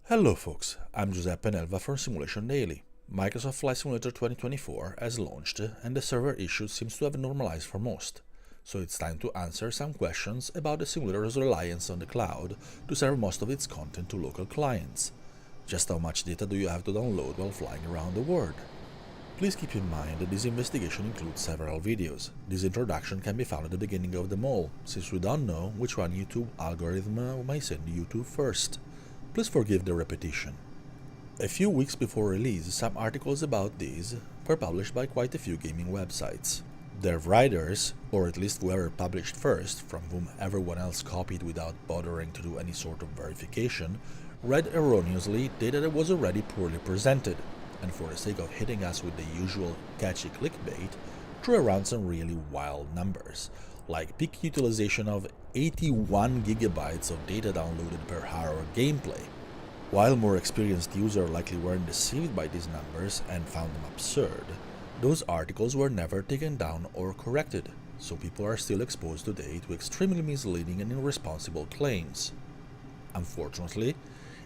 Hello folks, I'm Giuseppe Nelva from Simulation Daily. Microsoft Flight Simulator 2024 has launched and the server issue seems to have normalized for most. So it's time to answer some questions about the simulator's reliance on the cloud to serve most of its content to local clients. Just how much data do you have to download while flying around the world? Please keep in mind that this investigation includes several videos. This introduction can be found at the beginning of them all, since we don't know which one YouTube algorithm may send you to first. Please forgive the repetition. A few weeks before release, some articles about these were published by quite a few gaming websites. Their writers, or at least whoever published first, from whom everyone else copied without bothering to do any sort of verification, read erroneously data that was already poorly presented, and for the sake of hitting us with the usual catchy clickbait, threw around some really wild numbers, like peak utilization of 81 gigabytes of data downloaded per hour of gameplay. While more experienced users likely weren't deceived by these numbers and found them absurd, those articles were never taken down or corrected, so people are still exposed today to extremely misleading and irresponsible claims. Unfortunately,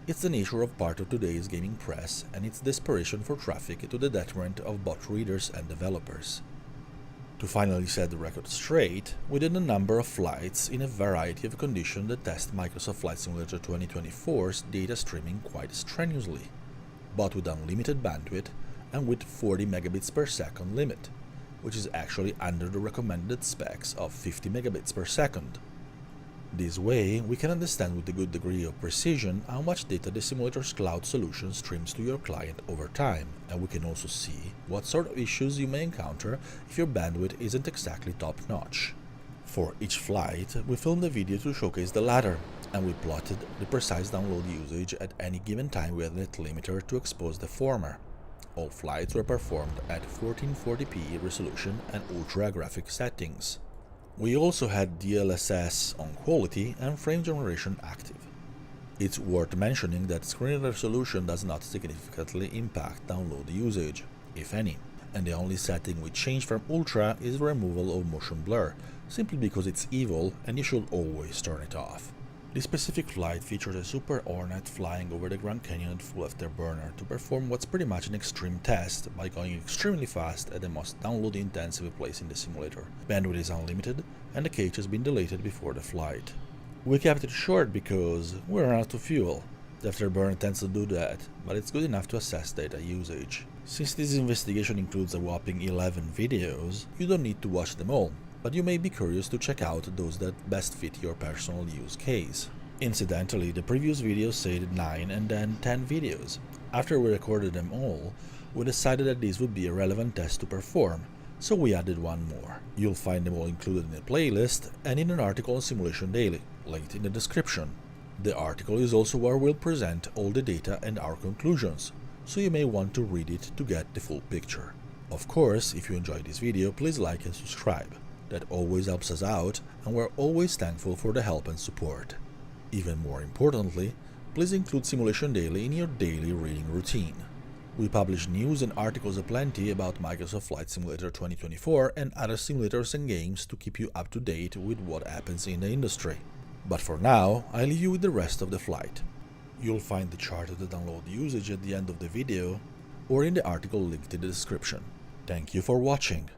it's the nature of part of today's gaming press and its desperation for traffic to the detriment of bot readers and developers. To finally set the record straight, we did a number of flights in a variety of conditions that test Microsoft Flight Simulator 2024's data streaming quite strenuously, but with unlimited bandwidth and with 40 megabits per second limit, which is actually under the recommended specs of 50 megabits per second. This way, we can understand with a good degree of precision how much data the simulator's cloud solution streams to your client over time, and we can also see what sort of issues you may encounter if your bandwidth isn't exactly top-notch. For each flight, we filmed a video to showcase the latter, and we plotted the precise download usage at any given time with a net limiter to expose the former. All flights were performed at 1440p resolution and ultra graphic settings. We also had DLSS on quality and frame generation active. It's worth mentioning that screen resolution does not significantly impact download usage, if any, and the only setting we changed from ultra is removal of motion blur, simply because it's evil and you should always turn it off. This specific flight features a Super Hornet flying over the Grand Canyon at full afterburner to perform what's pretty much an extreme test by going extremely fast at the most download-intensive place in the simulator. Bandwidth is unlimited, and the cache has been deleted before the flight. We kept it short because we ran out of fuel. The afterburner tends to do that, but it's good enough to assess data usage. Since this investigation includes a whopping 11 videos, you don't need to watch them all, but you may be curious to check out those that best fit your personal use case. Incidentally, the previous videos said 9 and then 10 videos. After we recorded them all, we decided that this would be a relevant test to perform, so we added one more. You'll find them all included in a playlist and in an article on Simulation Daily, linked in the description. The article is also where we'll present all the data and our conclusions, so you may want to read it to get the full picture. Of course, if you enjoyed this video, please like and subscribe. That always helps us out, and we're always thankful for the help and support. Even more importantly, please include Simulation Daily in your daily reading routine. We publish news and articles aplenty about Microsoft Flight Simulator 2024 and other simulators and games to keep you up to date with what happens in the industry. But for now, I leave you with the rest of the flight. You'll find the chart of the download usage at the end of the video or in the article linked in the description. Thank you for watching.